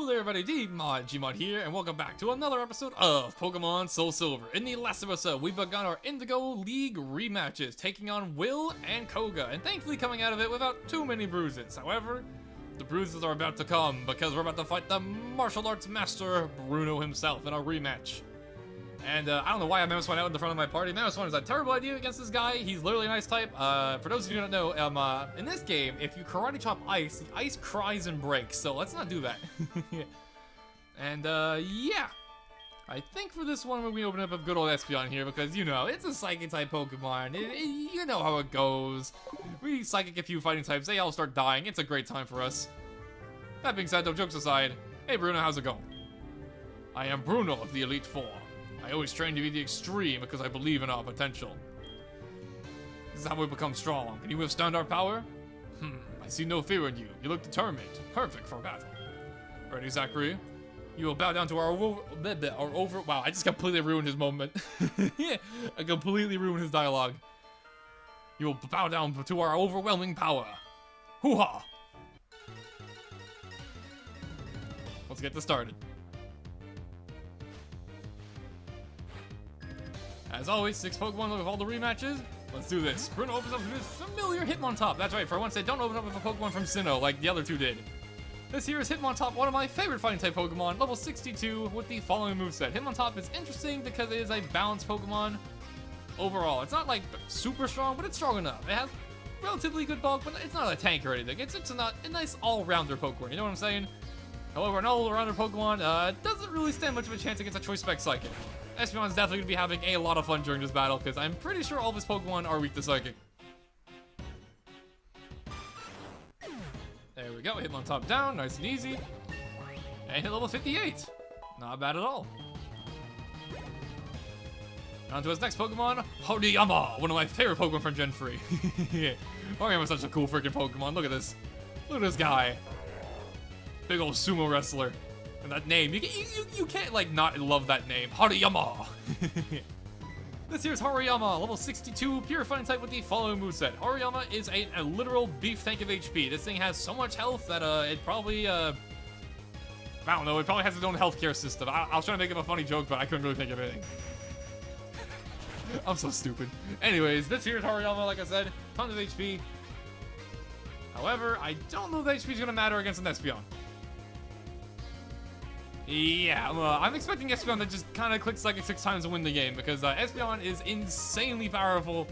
there everybody, Gmod here, and welcome back to another episode of Pokemon Soulsilver. In the last episode, we begun our Indigo League rematches, taking on Will and Koga, and thankfully coming out of it without too many bruises. However, the bruises are about to come, because we're about to fight the martial arts master, Bruno himself, in a rematch. And I don't know why I Mammoth went out in the front of my party. Mammoth is a terrible idea against this guy. He's literally a nice type. For those of you who don't know, in this game, if you karate chop ice, the ice cries and breaks. So let's not do that. And yeah. I think for this one, we open up a good old Espeon here because, you know, it's a Psychic type Pokemon. You know how it goes. We Psychic a few fighting types, they all start dying. It's a great time for us. That being said, though, jokes aside, hey Bruno, how's it going? I am Bruno of the Elite Four. I always train to be the extreme because I believe in our potential. This is how we become strong. Can you withstand our power? I see no fear in you. You look determined. Perfect for battle. Ready, Zachary? You will bow down to our over. Wow, I just completely ruined his moment. Yeah, I completely ruined his dialogue. You will bow down to our overwhelming power. Hoo-ha! Let's get this started. As always, 6 Pokemon with all the rematches. Let's do this. Bruno opens up with his familiar Hitmontop. That's right, for once they don't open up with a Pokemon from Sinnoh like the other two did. This here is Hitmontop, one of my favorite fighting type Pokemon, level 62 with the following moveset. Hitmontop is interesting because it is a balanced Pokemon overall. It's not like super strong, but it's strong enough. It has relatively good bulk, but it's not a tank or anything. It's a nice all-rounder Pokemon, you know what I'm saying? However, an all-rounder Pokemon doesn't really stand much of a chance against a Choice Spec Psychic. Espeon is definitely going to be having a lot of fun during this battle, because I'm pretty sure all of his Pokemon are weak to Psychic. There we go, Hitmontop down, nice and easy. And hit level 58. Not bad at all. On to his next Pokemon, Hariyama, one of my favorite Pokemon from Gen 3. Hariyama's such a cool freaking Pokemon, look at this. Look at this guy. Big old sumo wrestler. And that name, you can't like not love that name, Hariyama. This here's Hariyama, level 62, pure fighting type with the following moveset. Hariyama is a literal beef tank of HP. This thing has so much health that it probably, I don't know, it probably has its own healthcare system. I was trying to make up a funny joke, but I couldn't really think of anything. I'm so stupid. Anyways, this here's Hariyama, like I said, tons of HP. However, I don't know if HP is going to matter against an Espeon. Yeah, I'm expecting Espeon to just kind of click Psychic 6 times and win the game, because Espeon is insanely powerful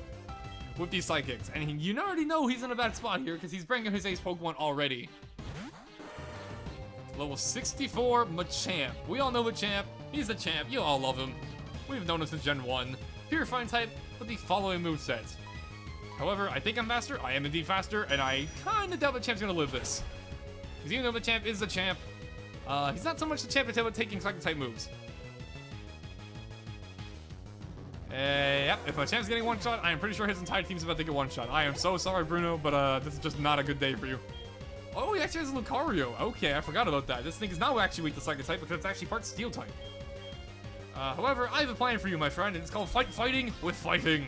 with these Psychics, and you already know he's in a bad spot here, because he's bringing his ace Pokemon already. Level 64, Machamp. We all know Machamp. He's the champ. You all love him. We've known him since Gen 1. Pure Fine type with the following moveset. However, I think I'm faster. I am indeed faster, and I kind of doubt Machamp's going to live this. Because even though Machamp is the champ, he's not so much the champ at taking Psychic type moves. Yep, if Machamp's getting one shot, I am pretty sure his entire team's about to get one shot. I am so sorry, Bruno, but this is just not a good day for you. Oh, he actually has a Lucario. Okay, I forgot about that. This thing is now actually weak to Psychic type because it's actually part Steel type. However, I have a plan for you, my friend, and it's called Fighting with Fighting.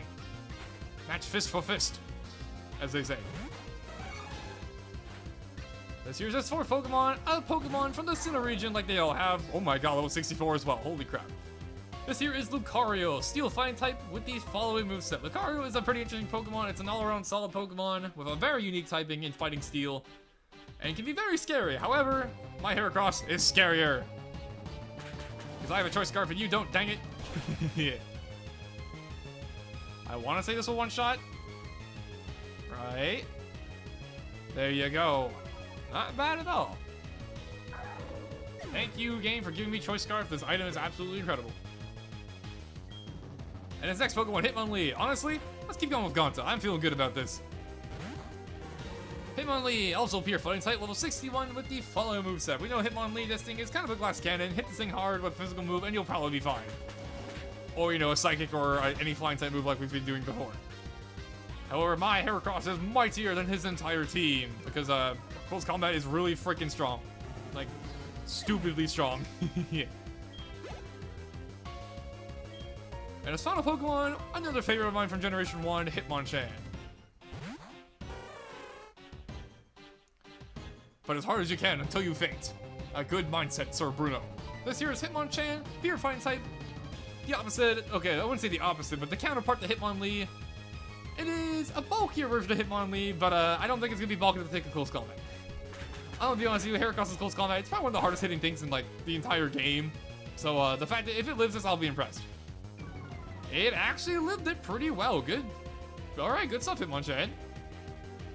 Match fist for fist, as they say. This here's his 4th Pokemon, a Pokemon from the Sinnoh region like they all have. Oh my god, level 64 as well, holy crap. This here is Lucario, Steel Fighting type with the following moveset. Lucario is a pretty interesting Pokemon. It's an all-around solid Pokemon with a very unique typing in Fighting Steel, and can be very scary. However, my Heracross is scarier. Because I have a choice scarf and you don't, dang it. Yeah. I want to say this will one-shot. Right. There you go. Not bad at all. Thank you, game, for giving me Choice Scarf. This item is absolutely incredible. And his next Pokemon, Hitmonlee. Honestly, let's keep going with Gonta. I'm feeling good about this. Hitmonlee, also pure fighting type, level 61 with the following moveset. We know Hitmonlee, this thing is kind of a glass cannon. Hit this thing hard with a physical move and you'll probably be fine. Or, you know, a Psychic or any flying type move like we've been doing before. However, my Heracross is mightier than his entire team because close combat is really freaking strong. Like, stupidly strong. Yeah. And his final Pokemon, another favorite of mine from Generation 1, Hitmonchan. But as hard as you can until you faint. A good mindset, Sir Bruno. This here is Hitmonchan, Fear Fighting type. The opposite, okay, I wouldn't say the opposite, but the counterpart to Hitmonlee. It is a bulkier version of Hitmonlee, but I don't think it's gonna be bulky to take a close combat. I'm gonna be honest with you, Heracross's close combat, it's probably one of the hardest hitting things in like the entire game. So the fact that if it lives this, I'll be impressed. It actually lived it pretty well. Good. Alright, good stuff, Hitmonchan.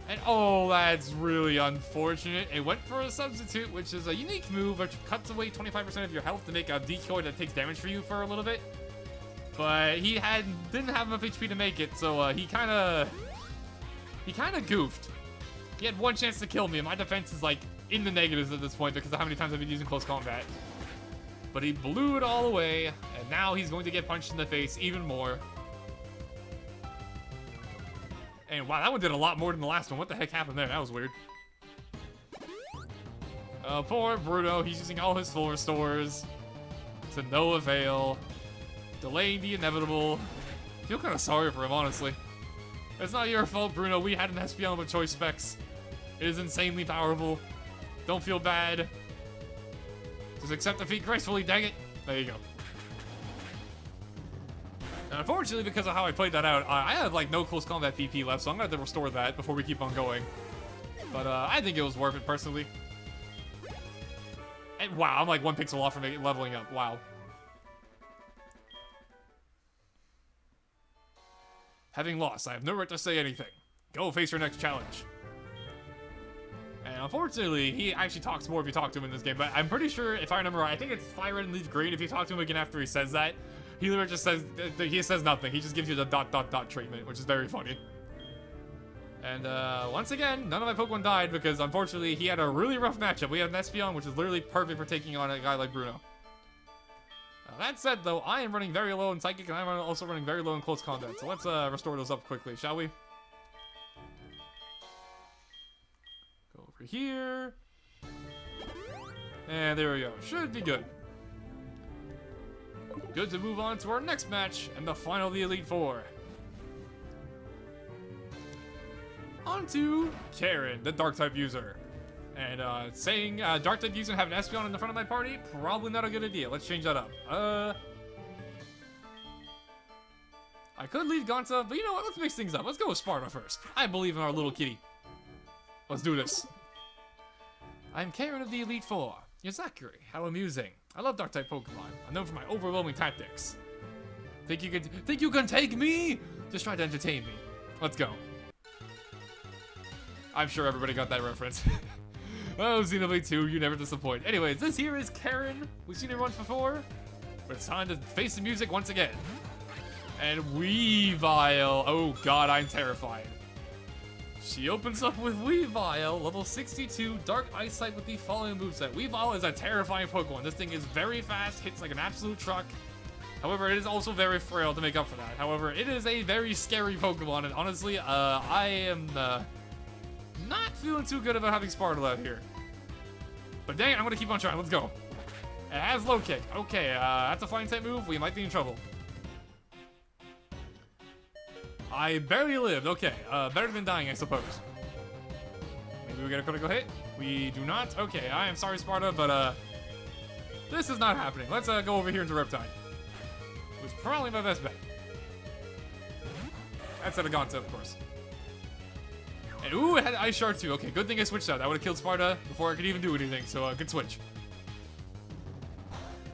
And oh, that's really unfortunate. It went for a substitute, which is a unique move, which cuts away 25% of your health to make a decoy that takes damage for you for a little bit. But he didn't have enough HP to make it, so he kind of goofed. He had one chance to kill me, and my defense is like in the negatives at this point because of how many times I've been using close combat. But he blew it all away, and now he's going to get punched in the face even more. And wow, that one did a lot more than the last one. What the heck happened there? That was weird. Poor Bruno. He's using all his full restores to no avail. Delaying the inevitable. I feel kind of sorry for him, honestly. It's not your fault, Bruno. We had an Espeon with choice specs. It is insanely powerful. Don't feel bad. Just accept defeat gracefully, dang it. There you go. And unfortunately, because of how I played that out, I have like no close combat PP left, so I'm gonna have to restore that before we keep on going. But I think it was worth it personally. And wow, I'm like one pixel off from leveling up. Wow. Having lost, I have no right to say anything. Go face your next challenge. And unfortunately, he actually talks more if you talk to him in this game, but I'm pretty sure, if I remember right, I think it's Fire Red and Leaf Green. If you talk to him again after he says that, he literally just says, he says nothing. He just gives you the ... treatment, which is very funny. And once again, none of my Pokemon died because unfortunately, he had a really rough matchup. We had an Espeon, which is literally perfect for taking on a guy like Bruno. That said, though, I am running very low in Psychic, and I'm also running very low in Close Combat. So let's restore those up quickly, shall we? Go over here. And there we go. Should be good. Good to move on to our next match, and the final of the Elite Four. On to Karen, the Dark-type user. And saying Dark-type user and have an Espeon in the front of my party, probably not a good idea. Let's change that up. I could leave Gonta, but you know what? Let's mix things up. Let's go with Sparta first. I believe in our little kitty. Let's do this. I'm Karen of the Elite Four. You're Zachary. How amusing. I love Dark-type Pokemon. I'm known for my overwhelming tactics. Think you can take me? Just try to entertain me. Let's go. I'm sure everybody got that reference. Oh, Xenoblade 2, you never disappoint. Anyways, this here is Karen. We've seen her once before, but it's time to face the music once again. And Weavile. Oh god, I'm terrified. She opens up with Weavile, level 62, Dark Ice type with the following moveset. Weavile is a terrifying Pokemon. This thing is very fast, hits like an absolute truck. However, it is also very frail to make up for that. However, it is a very scary Pokemon, and honestly, I am not feeling too good about having Spartle out here. But dang it, I'm gonna keep on trying. Let's go. It has low kick. Okay, that's a flying type move. We might be in trouble. I barely lived. Okay, better than dying, I suppose. Maybe we get a critical hit. We do not. Okay, I am sorry, Sparta, but this is not happening. Let's go over here into Riptide. It was probably my best bet. That's at a Gonta, of course. And ooh, it had Ice Shard too. Okay, good thing I switched out. That would have killed Sparta before I could even do anything. So good switch.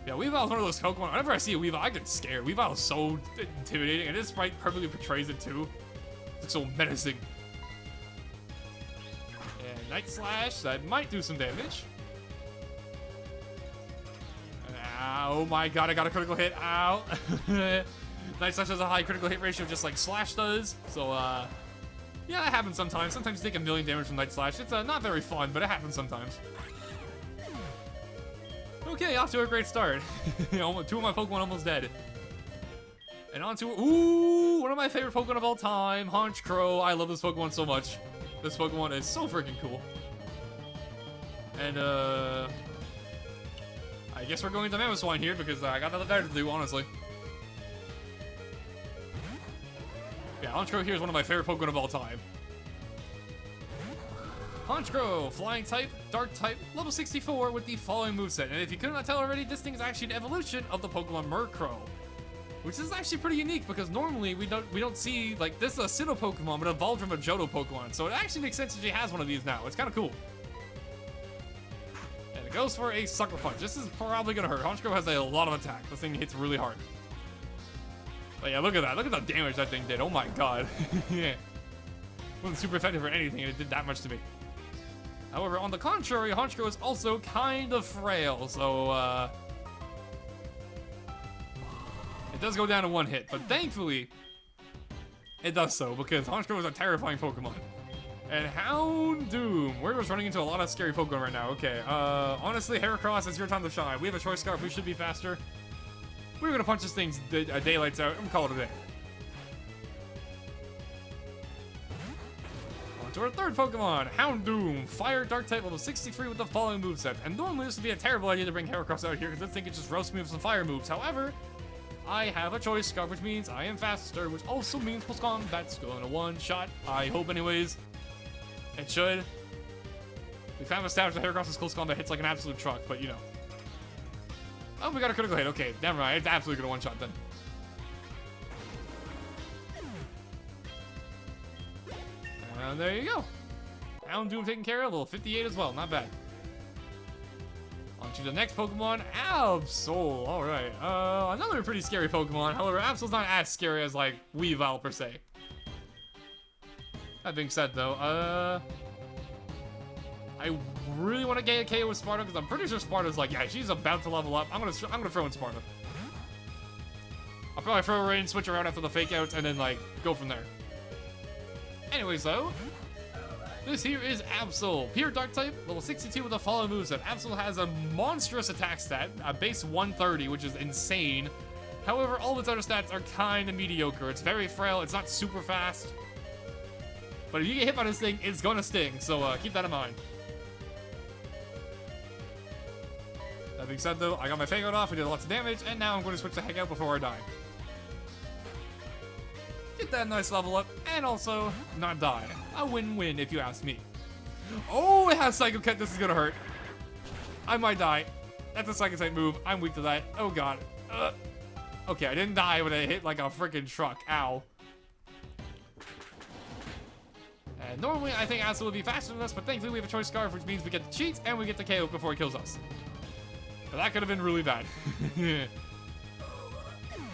Yeah, Weavile is one of those Pokemon. Whenever I see a Weavile, I get scared. Weavile is so intimidating, and this sprite perfectly portrays it too. It's so menacing. And Night Slash, that might do some damage. Oh my god, I got a critical hit. Ow. Night Slash has a high critical hit ratio, just like Slash does. So, yeah, it happens sometimes. Sometimes you take a million damage from Night Slash. It's not very fun, but it happens sometimes. Okay, off to a great start. Two of my Pokemon almost dead. And on to, ooh, one of my favorite Pokemon of all time, Honchkrow. I love this Pokemon so much. This Pokemon is so freaking cool. And, I guess we're going to Mamoswine here because I got nothing better to do, honestly. Yeah, Honchkrow here is one of my favorite Pokemon of all time. Honchkrow, flying type, dark type, level 64 with the following moveset. And if you could not tell already, this thing is actually an evolution of the Pokemon Murkrow, which is actually pretty unique because normally we don't see, like, this is a Sinnoh Pokemon but evolved from a Johto Pokemon. So it actually makes sense that she has one of these now. It's kind of cool. And it goes for a Sucker Punch. This is probably gonna hurt. Honchkrow has a lot of attack. This thing hits really hard. But yeah, look at that. Look at the damage that thing did. Oh my god. Yeah. Wasn't super effective or anything, and it did that much to me. However, on the contrary, Honchkrow is also kind of frail, so it does go down to one hit, but thankfully it does so because Honchkrow is a terrifying Pokemon. And Houndoom, we're just running into a lot of scary Pokemon right now. Okay, honestly, Heracross, it's your time to shine. We have a choice scarf, we should be faster. We're gonna punch this thing's daylights out and call it a day. On to our third Pokemon, Houndoom, Fire Dark type, level 63 with the following moveset. And normally this would be a terrible idea to bring Heracross out here because this thing can just roast me with some fire moves. However, I have a choice scarf, which means I am faster, which also means Pulse Combat's going to one-shot. I hope anyways. It should. We found established that Heracross's Close Combat hits like an absolute truck, but you know. Oh, we got a critical hit. Okay, never mind. It's absolutely gonna one-shot then. And there you go. Houndoom taken care of. Level 58 as well. Not bad. On to the next Pokemon, Absol. Alright. Another pretty scary Pokemon. However, Absol's not as scary as, like, Weavile per se. That being said, though, I really want to get a KO with Sparta because I'm pretty sure Sparta's like, yeah, she's about to level up. I'm gonna throw in Sparta. I'll probably throw her in, switch around after the fake outs, and then like go from there. Anyways, though, this here is Absol, pure Dark type, level 62 with the following moveset. Absol has a monstrous attack stat, a base 130, which is insane. However, all of its other stats are kind of mediocre. It's very frail. It's not super fast. But if you get hit by this thing, it's gonna sting. So keep that in mind. That being said, though, I got my fake out off, we did lots of damage, and now I'm going to switch the heck out before I die. Get that nice level up, and also not die. A win-win, if you ask me. Oh, it has Psycho Cut. This is going to hurt. I might die. That's a Psycho type move. I'm weak to that. Oh, God. Okay, I didn't die when I hit like a freaking truck. Ow. And normally, I think Absol would be faster than us, but thankfully we have a choice scarf, which means we get the cheats, and we get the KO before it kills us. But that could have been really bad.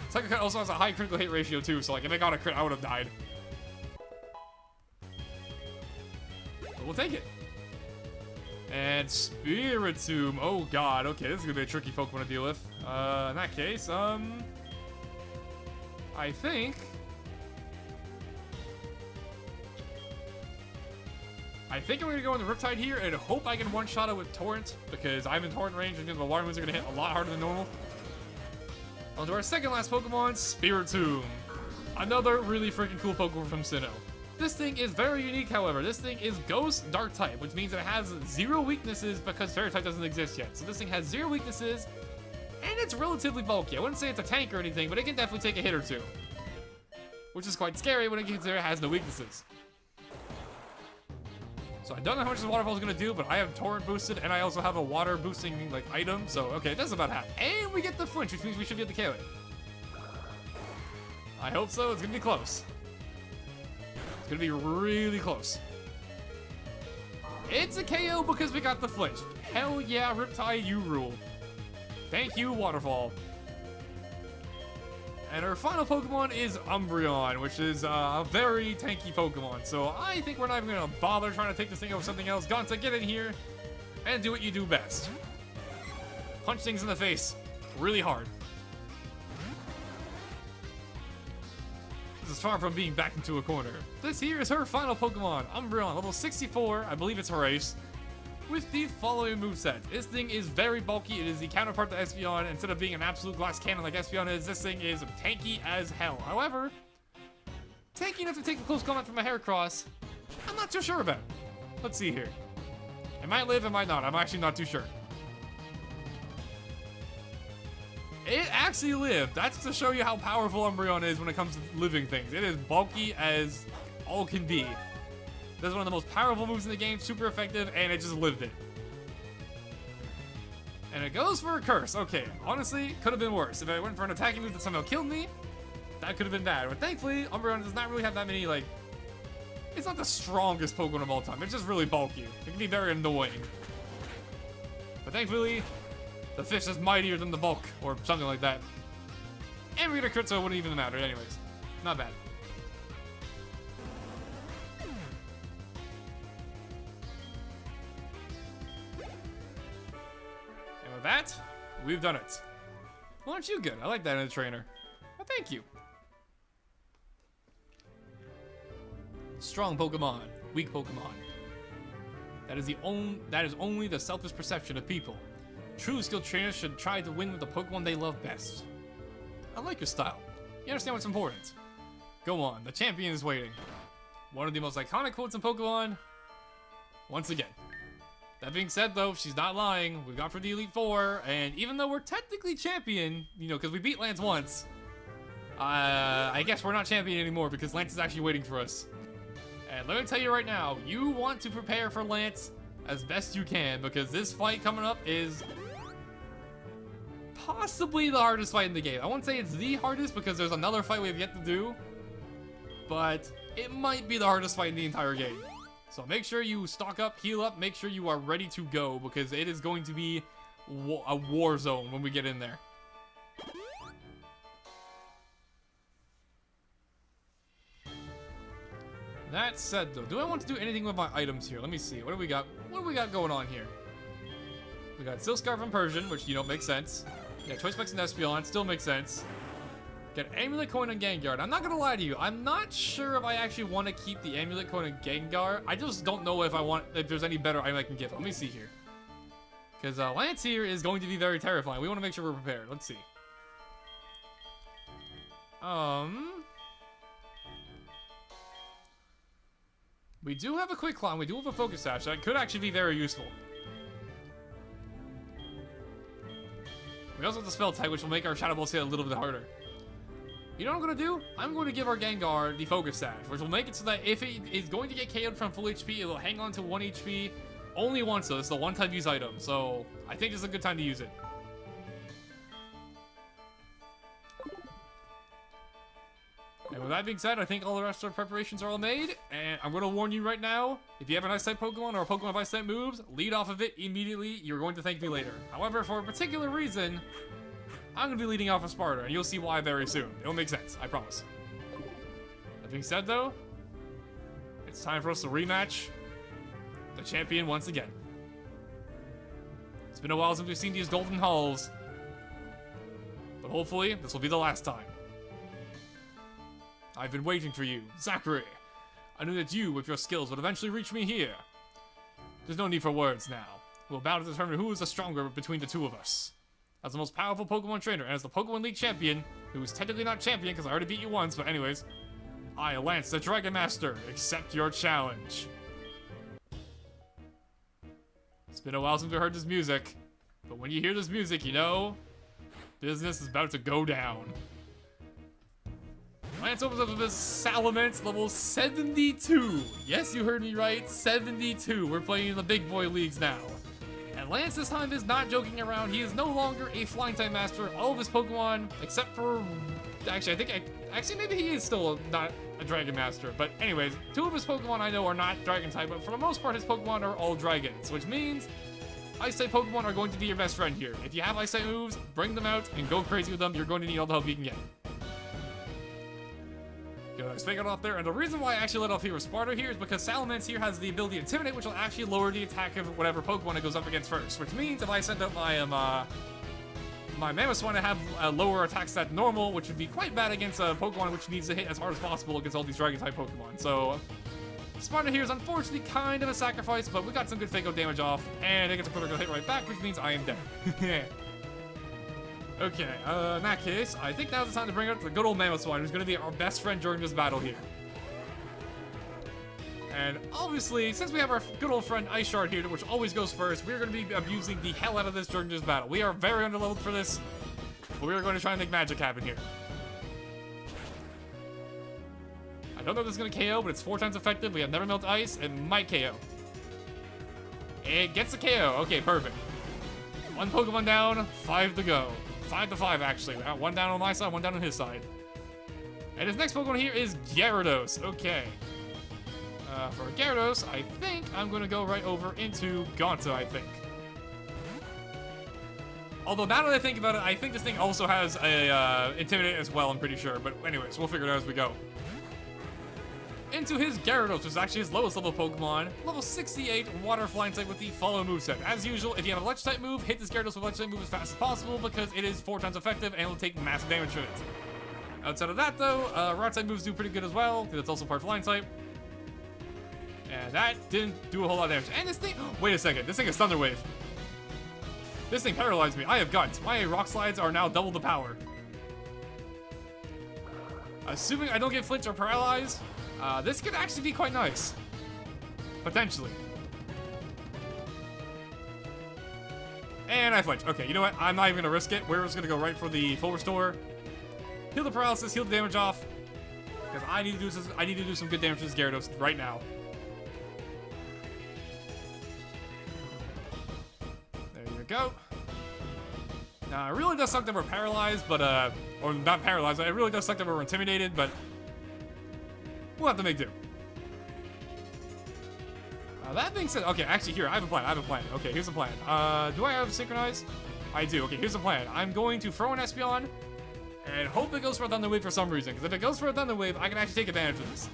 Psycho Cut also has a high critical hit ratio too, so like if it got a crit, I would have died. But we'll take it. And Spiritomb. Oh god, okay, this is gonna be a tricky Pokemon to deal with. In that case, I think I'm gonna go in the Riptide here and hope I can one-shot it with Torrent, because I'm in Torrent range and the water moves are gonna hit a lot harder than normal. On to our second last Pokemon, Spiritomb. Another really freaking cool Pokemon from Sinnoh. This thing is very unique, however. This thing is Ghost Dark type, which means it has 0 weaknesses because Fairy type doesn't exist yet. So this thing has 0 weaknesses, and it's relatively bulky. I wouldn't say it's a tank or anything, but it can definitely take a hit or two. Which is quite scary when it considers it has no weaknesses. So I don't know how much this waterfall is going to do, but I have Torrent boosted, and I also have a water boosting like item. So, okay, that's about half. And we get the flinch, which means we should be able to KO it. I hope so. It's going to be close. It's going to be really close. It's a KO because we got the flinch. Hell yeah, Riptide, you rule. Thank you, waterfall. And our final Pokemon is Umbreon, which is a very tanky Pokemon. So I think we're not even going to bother trying to take this thing out with something else. Gonta, get in here and do what you do best. Punch things in the face really hard. This is far from being backed into a corner. This here is her final Pokemon, Umbreon, level 64. I believe it's Horace. With the following moveset. This thing is very bulky. It is the counterpart to Espeon. Instead of being an absolute glass cannon like Espeon is, this thing is tanky as hell. However, tanky enough to take the close combat from a Heracross, I'm not too sure about. Let's see here. It might live, it might not. I'm actually not too sure. It actually lived. That's to show you how powerful Umbreon is when it comes to living things. It is bulky as all can be. This is one of the most powerful moves in the game, super effective, and it just lived it. And it goes for a curse. Okay, honestly, could have been worse. If I went for an attacking move that somehow killed me, that could have been bad. But thankfully, Umbreon does not really have that many, like... It's not the strongest Pokemon of all time. It's just really bulky. It can be very annoying. But thankfully, the fish is mightier than the bulk, or something like that. And we get a crit, so it wouldn't even matter. Anyways, not bad. And with that, we've done it. Well, aren't you good? I like that in a trainer. Well, thank you. Strong Pokemon, weak Pokemon. That is only the selfish perception of people. True skilled trainers should try to win with the Pokemon they love best. I like your style. You understand what's important. Go on, the champion is waiting. One of the most iconic quotes in Pokemon. Once again. That being said though, she's not lying. We got for the Elite Four, and even though we're technically champion, you know, because we beat Lance once, I guess we're not champion anymore because Lance is actually waiting for us. And let me tell you right now, you want to prepare for Lance as best you can, because this fight coming up is possibly the hardest fight in the game. I won't say it's the hardest because there's another fight we have yet to do, but it might be the hardest fight in the entire game. So make sure you stock up, heal up, make sure you are ready to go, because it is going to be a war zone when we get in there. That said, though, do I want to do anything with my items here? Let me see. What do we got? What do we got going on here? We got Silk Scarf and Persian, which, you know, makes sense. Yeah, Choice Specs and Espeon, still makes sense. Get Amulet Coin and Gengar. I'm not gonna lie to you. I'm not sure if I actually want to keep the Amulet Coin and Gengar. I just don't know if there's any better item I can give. Let me see here. Because Lance here is going to be very terrifying. We want to make sure we're prepared. Let's see. We do have a Quick Climb, we do have a Focus Sash, that could actually be very useful. We also have the Spell Tag, which will make our Shadow Ball hit a little bit harder. You know what I'm going to do? I'm going to give our Gengar the Focus Sash, which will make it so that if it is going to get KO'd from full HP, it will hang on to 1 HP only once, though. It's a one-time use item, so I think this is a good time to use it. And with that being said, I think all the rest of our preparations are all made, and I'm going to warn you right now, if you have an Ice-type Pokemon or a Pokemon with Ice-type moves, lead off of it immediately. You're going to thank me later. However, for a particular reason, I'm going to be leading off of Sparta, and you'll see why very soon. It'll make sense, I promise. That being said, though, it's time for us to rematch the champion once again. It's been a while since we've seen these golden halls, but hopefully, this will be the last time. I've been waiting for you, Zachary. I knew that you, with your skills, would eventually reach me here. There's no need for words now. We'll battle to determine who is the stronger between the two of us. As the most powerful Pokemon trainer, and as the Pokemon League champion, who is technically not champion because I already beat you once, but anyways, I, Lance the Dragon Master, accept your challenge. It's been a while since we heard this music, but when you hear this music, you know, business is about to go down. Lance opens up with his Salamence level 72. Yes, you heard me right, 72. We're playing in the big boy leagues now. And Lance this time is not joking around. He is no longer a flying type master. All of his Pokemon, except for, actually maybe he is still not a dragon master. But anyways, 2 of his Pokemon I know are not dragon type, but for the most part his Pokemon are all dragons, which means Ice type Pokemon are going to be your best friend here. If you have Ice type moves, bring them out and go crazy with them. You're going to need all the help you can get. Let's take it off there, and the reason why I actually let off here with Sparta here is because Salamence here has the ability Intimidate, which will actually lower the attack of whatever Pokemon it goes up against first, which means if I send out my my Mamoswine to have a lower attack stat normal, which would be quite bad against a Pokemon which needs to hit as hard as possible against all these Dragon-type Pokemon. So Sparta here is unfortunately kind of a sacrifice, but we got some good Fake Out damage off, and it gets a critical hit right back, which means I am dead. Okay, in that case, I think now's the time to bring out the good old Mamoswine, who's going to be our best friend during this battle here. And obviously, since we have our good old friend Ice Shard here, which always goes first, we're going to be abusing the hell out of this during this battle. We are very underleveled for this, but we are going to try and make magic happen here. I don't know if this is going to KO, but it's 4 times effective. We have Never Melt Ice. It might KO. It gets a KO. Okay, perfect. 1 Pokemon down, 5 to go. 5 to 5, actually. 1 down on my side, 1 down on his side. And his next Pokemon here is Gyarados. Okay. For Gyarados, I think I'm going to go right over into Gonta, I think. Although, now that I think about it, I think this thing also has a Intimidate as well, I'm pretty sure. But anyways, we'll figure it out as we go. Into his Gyarados, which is actually his lowest level Pokemon. Level 68, Water Flying type with the Follow moveset. As usual, if you have a Electric type move, hit this Gyarados with Electric type move as fast as possible because it is 4 times effective and will take massive damage from it. Outside of that, though, Rock type moves do pretty good as well because it's also part Flying type. And that didn't do a whole lot of damage. And this thing, wait a second, this thing is Thunder Wave. This thing paralyzed me. I have guts. My Rock Slides are now double the power. Assuming I don't get flinched or paralyzed, this could actually be quite nice. Potentially. And I flinch. Okay, you know what? I'm not even going to risk it. We're just going to go right for the full restore. Heal the paralysis, heal the damage off. Because I need to do some good damage to this Gyarados right now. Go. Now, it really does suck that we're paralyzed, but, or not paralyzed, it really does suck that we're intimidated, but we'll have to make do. That being said, okay, actually, here, I have a plan. Okay, here's the plan. Do I have Synchronize? I do. Okay, here's the plan. I'm going to throw an Espeon and hope it goes for a Thunder Wave for some reason, because if it goes for a Thunder Wave, I can actually take advantage of this.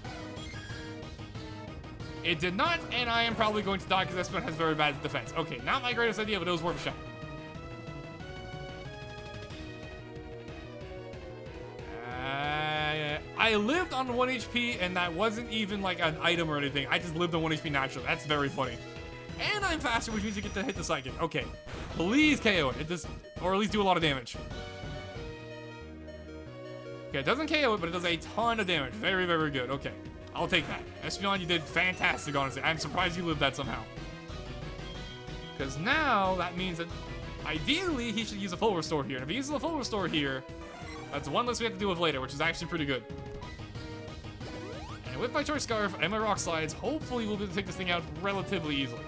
It did not, and I am probably going to die because Espeon has very bad defense. Okay, not my greatest idea, but it was worth a shot. I lived on 1 HP, and that wasn't even like an item or anything. I just lived on 1 HP naturally. That's very funny. And I'm faster, which means you get to hit the Psychic. Okay, please KO it. It does, or at least do a lot of damage. Okay, it doesn't KO it, but it does a ton of damage. Very, very good. Okay. I'll take that. Espeon, you did fantastic, honestly. I'm surprised you lived that somehow. Because now, that means that ideally, he should use a full restore here. And if he uses a full restore here, that's one less we have to deal with later, which is actually pretty good. And with my Choice Scarf and my Rock Slides, hopefully we'll be able to take this thing out relatively easily.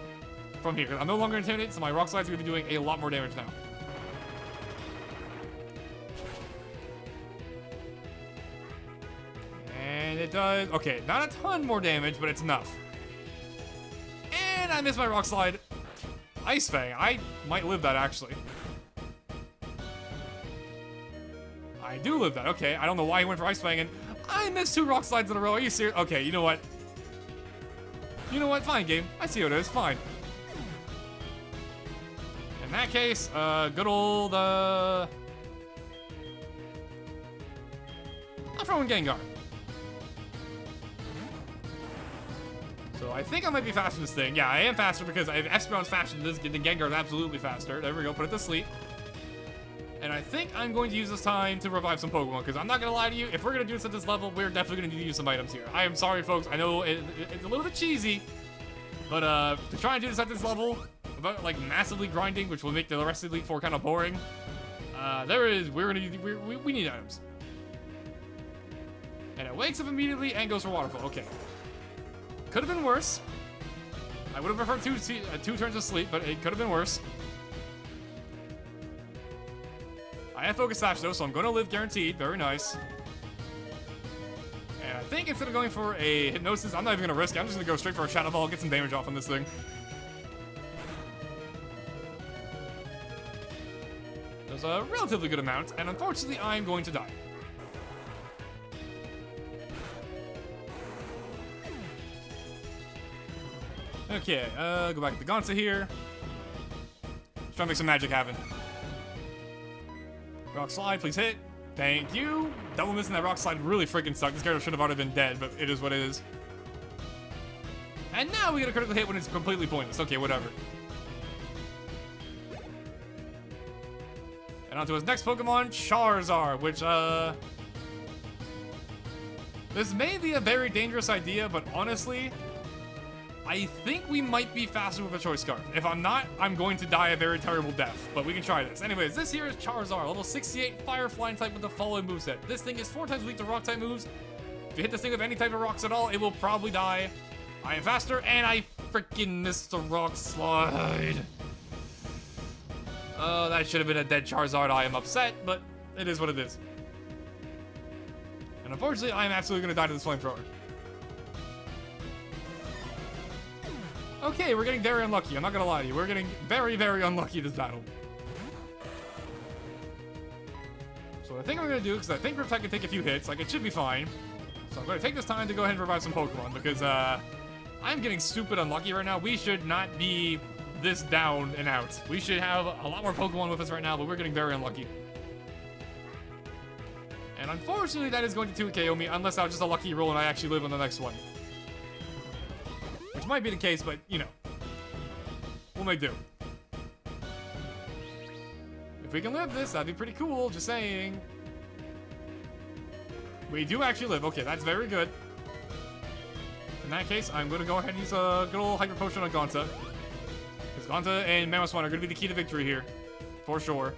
From here. I'm no longer intimidated, so my Rock Slides are going to be doing a lot more damage now. And it does, okay, not a ton more damage, but it's enough. And I missed my Rock Slide. Ice Fang, I might live that actually. I do live that, okay. I don't know why he went for Ice Fang, and I missed 2 Rock Slides in a row. Are you serious? Okay, you know what? You know what? Fine, game. I see what it is. Fine. In that case, good old, I'm throwing Gengar. So I think I might be faster than this thing. Yeah, I am faster because if Espeon's faster than this, then Gengar's absolutely faster. There we go, put it to sleep. And I think I'm going to use this time to revive some Pokemon, because I'm not going to lie to you, if we're going to do this at this level, we're definitely going to need to use some items here. I am sorry, folks. I know it's a little bit cheesy, but to try and do this at this level, without like massively grinding, which will make the rest of the Elite Four kind of boring, we need items. And it wakes up immediately and goes for Waterfall. Okay. Could have been worse. I would have preferred two turns of sleep, but it could have been worse. I have Focus Sash though, so I'm going to live guaranteed. Very nice. And I think instead of going for a Hypnosis, I'm not even going to risk it. I'm just going to go straight for a Shadow Ball, get some damage off on this thing. There's a relatively good amount, and unfortunately, I'm going to die. Okay, go back to Gonza here. Just trying to make some magic happen. Rock Slide, please hit. Thank you. Double missing that Rock Slide really freaking sucked. This character should have already been dead, but it is what it is. And now we get a critical hit when it's completely pointless. Okay, whatever. And on to his next Pokemon, Charizard, which, this may be a very dangerous idea, but honestly, I think we might be faster with a Choice Scarf. If I'm not, I'm going to die a very terrible death, but we can try this. Anyways, this here is Charizard, level 68, Fire Flying type with the following moveset. This thing is 4 times weak to Rock type moves, If you hit this thing with any type of rocks at all, it will probably die. I am faster, and I freaking missed the rock slide. Oh, that should have been a dead Charizard. I am upset, but it is what it is. And unfortunately, I am absolutely going to die to this flamethrower. Okay, we're getting very unlucky. I'm not going to lie to you. We're getting very, very unlucky this battle. So I think I'm going to do, because I think Riptide can take a few hits, like it should be fine. So I'm going to take this time to go ahead and revive some Pokemon, because I'm getting stupid unlucky right now. We should not be this down and out. We should have a lot more Pokemon with us right now, but we're getting very unlucky. And unfortunately, that is going to 2KO me, unless that was just a lucky roll and I actually live on the next one. Which might be the case, but, you know. We'll make do. If we can live this, that'd be pretty cool, just saying. We do actually live. Okay, that's very good. In that case, I'm going to go ahead and use a good old Hyper Potion on Gonta. Because Gonta and Mamoswine are going to be the key to victory here. For sure.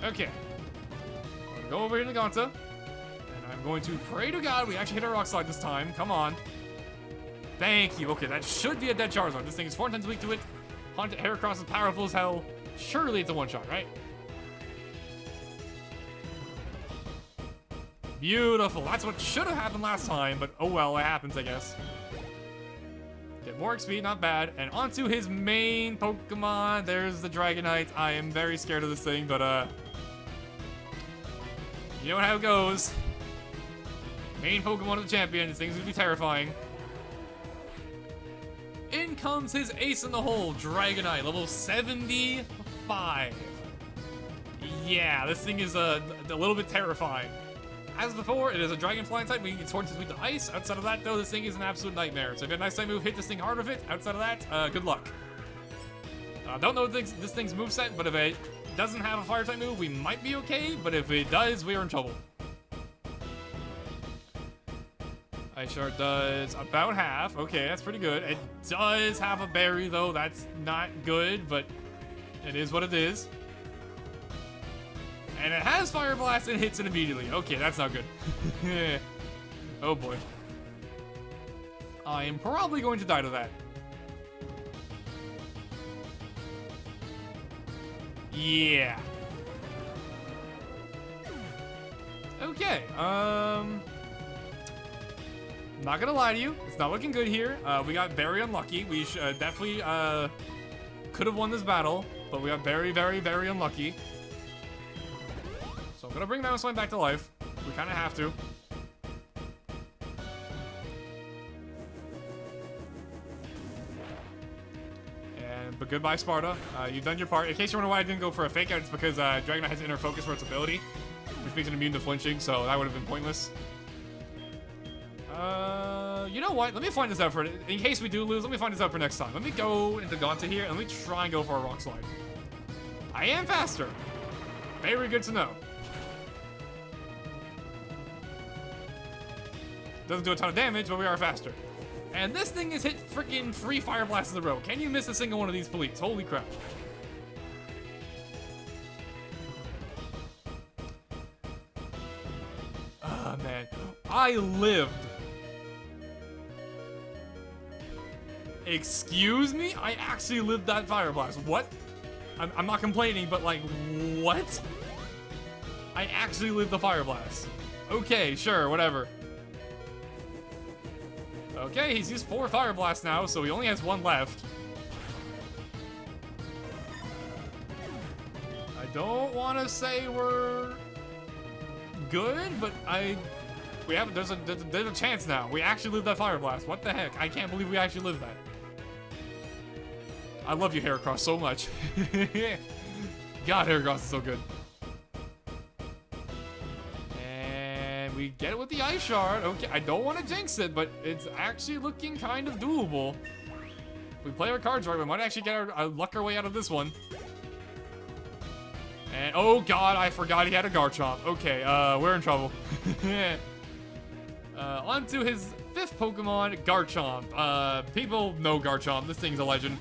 Okay. I'm going to go over here to Gonta. And I'm going to pray to God we actually hit our Rock Slide this time. Come on. Thank you. Okay, that should be a dead Charizard. This thing is 4 times weak to it. Haunted Heracross is powerful as hell. Surely it's a one-shot, right? Beautiful. That's what should have happened last time, but oh well, it happens, I guess. Get more XP, not bad. And onto his main Pokemon. There's the Dragonite. I am very scared of this thing, but you know how it goes. Main Pokemon of the champion. This thing's gonna be terrifying. In comes his ace in the hole, Dragonite, level 75. Yeah, this thing is a little bit terrifying. As before, it is a Dragon Flying type, meaning it's forward to the ice. Outside of that, though, this thing is an absolute nightmare. So if you have a nice type move, hit this thing hard with it. Outside of that, good luck. Don't know this thing's moveset, but if it doesn't have a fire type move, we might be okay. But if it does, we are in trouble. Ice Shard does about half. Okay, that's pretty good. It does have a berry, though. That's not good, but it is what it is. And it has Fire Blast and hits it immediately. Okay, that's not good. Oh, boy. I am probably going to die to that. Yeah. Okay, not gonna lie to you, it's not looking good here. We got very unlucky. We definitely could have won this battle, but we got very, very, very unlucky. So I'm gonna bring Mamoswine back to life. We kind of have to. But goodbye, Sparta. You've done your part. In case you wonder why I didn't go for a fake out, it's because Dragonite has inner focus for its ability, which makes it immune to flinching, so that would have been pointless. You know what? Let me find this out for, in case we do lose, let me find this out for next time. Let me go into Gonta here, and let me try and go for a Rock Slide. I am faster. Very good to know. Doesn't do a ton of damage, but we are faster. And this thing has hit freaking 3 Fire Blasts in a row. Can you miss a single one of these, please? Holy crap. Ah, man. I lived. Excuse me? I actually lived that Fire Blast. What? I'm not complaining, but like, what? I actually lived the Fire Blast. Okay, sure, whatever. Okay, he's used 4 Fire Blasts now, so he only has 1 left. I don't want to say we're good, but there's a chance now. We actually lived that Fire Blast. What the heck? I can't believe we actually lived that. I love you, Heracross, so much. God, Heracross is so good. And we get it with the Ice Shard. Okay, I don't want to jinx it, but it's actually looking kind of doable. If we play our cards right, we might actually get our luck our way out of this one. And, oh god, I forgot he had a Garchomp. Okay, we're in trouble. On to his 5th Pokemon, Garchomp. People know Garchomp. This thing's a legend.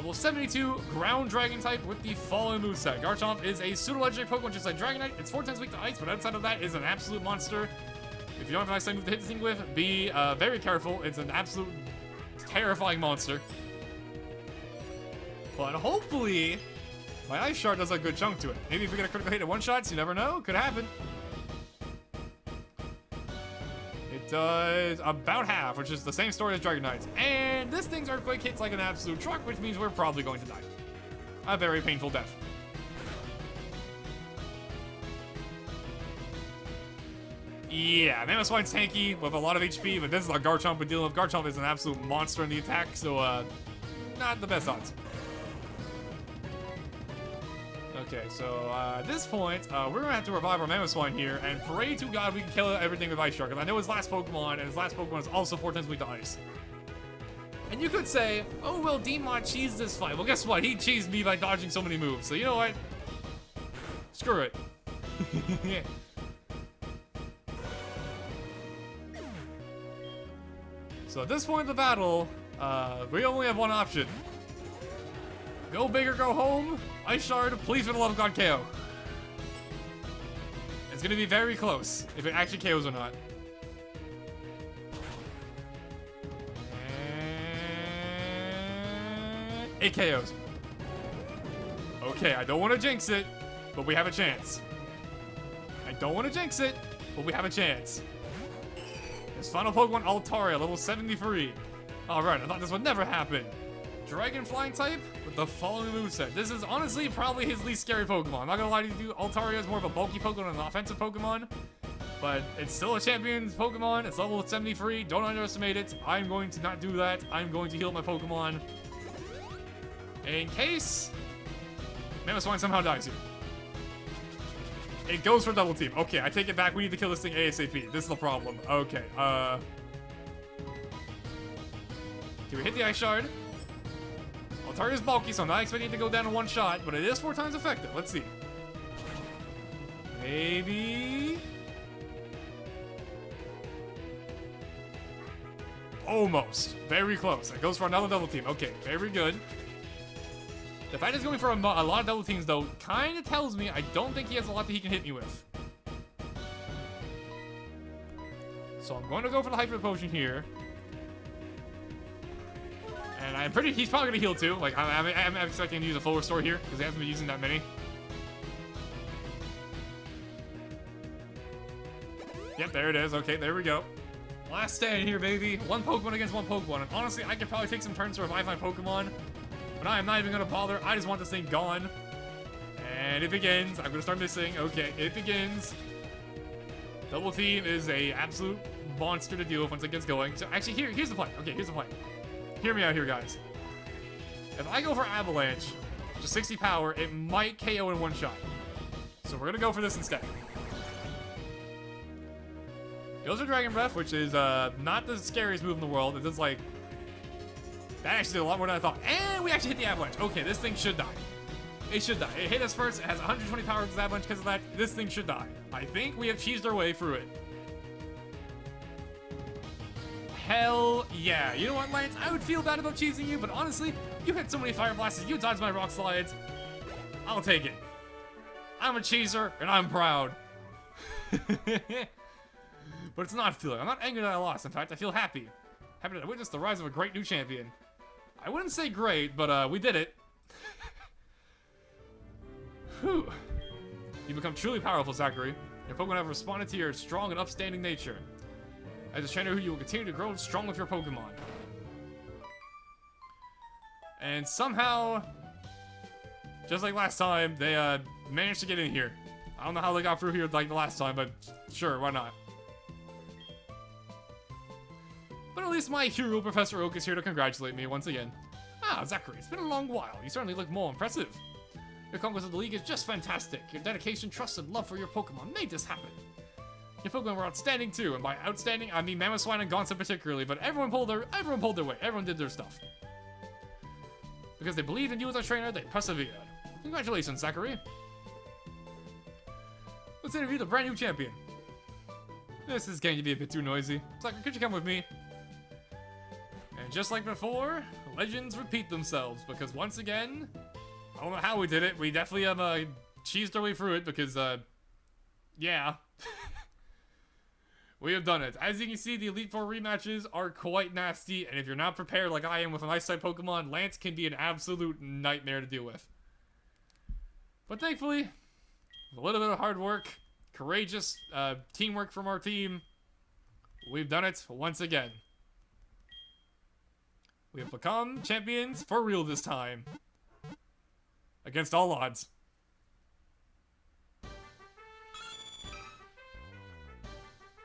Level 72, Ground Dragon type with the following moveset. Garchomp is a pseudo-legendary Pokemon just like Dragonite. It's 4 times weak to ice, but outside of that is an absolute monster. If you don't have an ice type move to hit this thing with, be very careful. It's an absolute terrifying monster. But hopefully, my Ice Shard does a good chunk to it. Maybe if we get a critical hit at one shots, you never know. Could happen. It does about half, which is the same story as Dragonite's. And this thing's Earthquake hits like an absolute truck, which means we're probably going to die. A very painful death. Yeah, Mamoswine's tanky with a lot of HP, but this is like Garchomp we're dealing with. Garchomp is an absolute monster in the attack, so not the best odds. Okay, so at this point, we're gonna have to revive our Mamoswine here and pray to God we can kill everything with Ice Shark. Because I know his last Pokemon, and his last Pokemon is also 4 times weak to ice. And you could say, oh, well, Demon cheesed this fight. Well, guess what? He cheesed me by dodging so many moves. So you know what? Screw it. So at this point in the battle, we only have one option. Go big or go home. Ice Shard, please for the love of God, KO. It's gonna be very close if it actually KOs or not. And it KOs. Okay, I don't want to jinx it, but we have a chance. I don't want to jinx it, but we have a chance. His final Pokemon, Altaria, level 73. Alright, I thought this would never happen. Dragon Flying type with the following moveset. This is honestly probably his least scary Pokemon. I'm not gonna lie to you, Altaria is more of a bulky Pokemon than an offensive Pokemon. But it's still a champion's Pokemon. It's level 73. Don't underestimate it. I'm going to not do that. I'm going to heal my Pokemon. In case Mamoswine somehow dies here. It goes for double team. Okay, I take it back. We need to kill this thing ASAP. This is the problem. Okay, can we hit the Ice Shard? Altaria's bulky, so I'm not expecting it to go down in one shot, but it is 4 times effective. Let's see. Maybe... Almost. Very close. It goes for another double team. Okay, very good. The fact he's going for a lot of double teams, though, kind of tells me I don't think he has a lot that he can hit me with. So I'm going to go for the Hyper Potion here. And I'm pretty... He's probably going to heal, too. Like, I'm expecting him to use a full restore here, because he hasn't been using that many. Yep, there it is. Okay, there we go. Last stand here, baby. One Pokemon against one Pokemon. And honestly, I could probably take some turns to revive my Pokemon. But I am not even going to bother. I just want this thing gone. And it begins. I'm going to start missing. Okay, it begins. Double team is a absolute monster to deal with once it gets going. So actually, here's the plan. Okay, here's the plan. Hear me out here, guys. If I go for Avalanche, just 60 power, it might KO in one shot. So we're going to go for this instead. Goes for Dragon Breath, which is not the scariest move in the world. It does like... That actually did a lot more than I thought. And we actually hit the Avalanche. Okay, this thing should die. It should die. It hit us first. It has 120 power with Avalanche because of that. This thing should die. I think we have cheesed our way through it. Hell yeah. You know what, Lance? I would feel bad about cheesing you, but honestly, you hit so many Fire Blasts, you dodged my Rock Slides. I'll take it. I'm a cheeser, and I'm proud. But it's not feeling. I'm not angry that I lost. In fact, I feel happy. Happy to witness the rise of a great new champion. I wouldn't say great, but we did it. Whew. You become truly powerful, Zachary. Your Pokemon have responded to your strong and upstanding nature. As a trainer, you will continue to grow strong with your Pokemon. And somehow, just like last time, they managed to get in here. I don't know how they got through here like the last time, but sure, why not? But at least my hero, Professor Oak, is here to congratulate me once again. Ah, Zachary, it's been a long while. You certainly look more impressive. Your conquest of the League is just fantastic. Your dedication, trust, and love for your Pokemon made this happen. Your Pokemon were outstanding too, and by outstanding, I mean Mamoswine and Gonsa particularly, but everyone pulled their weight. Everyone did their stuff. Because they believed in you as a trainer, they persevered. Congratulations, Zachary. Let's interview the brand new champion. This is going to be a bit too noisy. Zachary, could you come with me? And just like before, legends repeat themselves, because once again, I don't know how we did it. We definitely have cheesed our way through it because, yeah. We have done it. As you can see, the Elite Four rematches are quite nasty, and if you're not prepared like I am with an Ice-type Pokemon, Lance can be an absolute nightmare to deal with. But thankfully, with a little bit of hard work, courageous teamwork from our team, we've done it once again. We have become champions for real this time. Against all odds.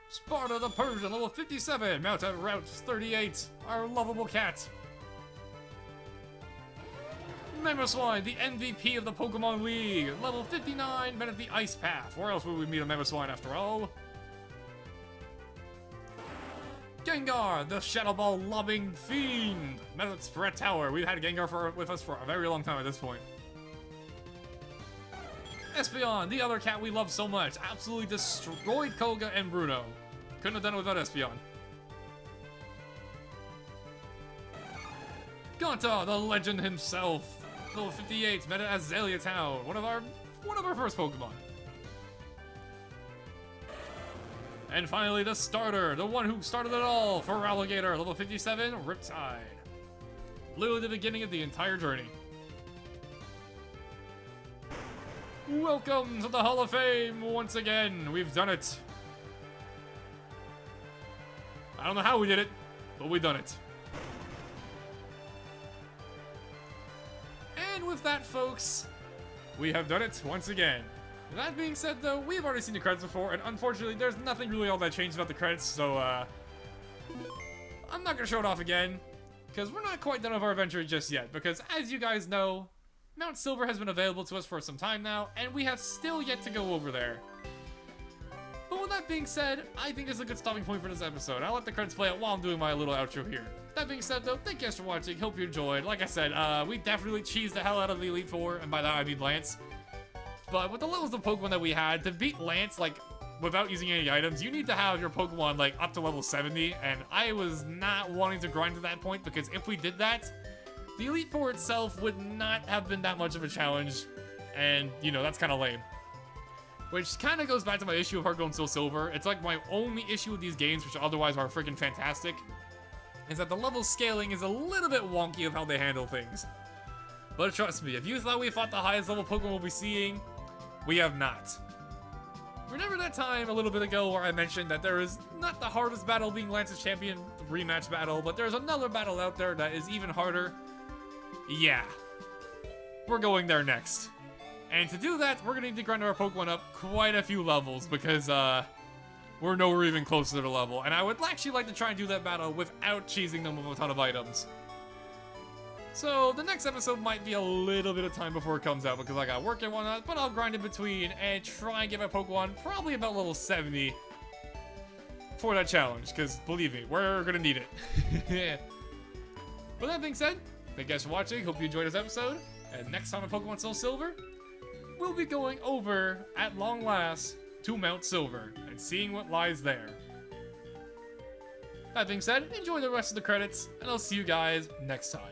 Sparta the Persian, level 57, mounted at Route 38, our lovable cat. Mamoswine, the MVP of the Pokemon League, level 59, met at the Ice Path. Where else would we meet a Mamoswine after all? Gengar, the Shadow Ball lobbing fiend, met at Spread Tower. We've had Gengar with us for a very long time at this point. Espeon, the other cat we love so much, absolutely destroyed Koga and Bruno. Couldn't have done it without Espeon. Gonta, the legend himself, level 58, met at Azalea Town, one of our first Pokemon. And finally, the starter, the one who started it all, for Alligator, level 57, Riptide. Literally the beginning of the entire journey. Welcome to the Hall of Fame once again. We've done it. I don't know how we did it, but we've done it. And with that, folks, we have done it once again. That being said, though, we've already seen the credits before, and unfortunately, there's nothing really all that changed about the credits, so, I'm not gonna show it off again, because we're not quite done with our adventure just yet, because as you guys know, Mount Silver has been available to us for some time now, and we have still yet to go over there. But with that being said, I think this is a good stopping point for this episode. I'll let the credits play out while I'm doing my little outro here. That being said, though, thank you guys for watching. Hope you enjoyed. Like I said, we definitely cheesed the hell out of the Elite Four, and by that I mean Lance. But with the levels of Pokemon that we had, to beat Lance, like, without using any items, you need to have your Pokemon, like, up to level 70, and I was not wanting to grind to that point, because if we did that, the Elite Four itself would not have been that much of a challenge, and, you know, that's kind of lame. Which kind of goes back to my issue of Heart Gold and Soulsilver. It's like my only issue with these games, which otherwise are freaking fantastic, is that the level scaling is a little bit wonky of how they handle things. But trust me, if you thought we fought the highest level Pokemon we'll be seeing, we have not. Remember that time a little bit ago where I mentioned that there is not the hardest battle being Lance's champion rematch battle, but there's another battle out there that is even harder? Yeah. We're going there next. And to do that, we're gonna need to grind our Pokemon up quite a few levels because, we're nowhere even close to the level. And I would actually like to try and do that battle without cheesing them with a ton of items. So, the next episode might be a little bit of time before it comes out because I got work and whatnot, but I'll grind in between and try and get my Pokemon probably about level 70 for that challenge, because believe me, we're gonna need it. With that being said, thank you guys for watching, hope you enjoyed this episode, and next time on Pokemon Soulsilver, we'll be going over, at long last, to Mount Silver, and seeing what lies there. That being said, enjoy the rest of the credits, and I'll see you guys next time.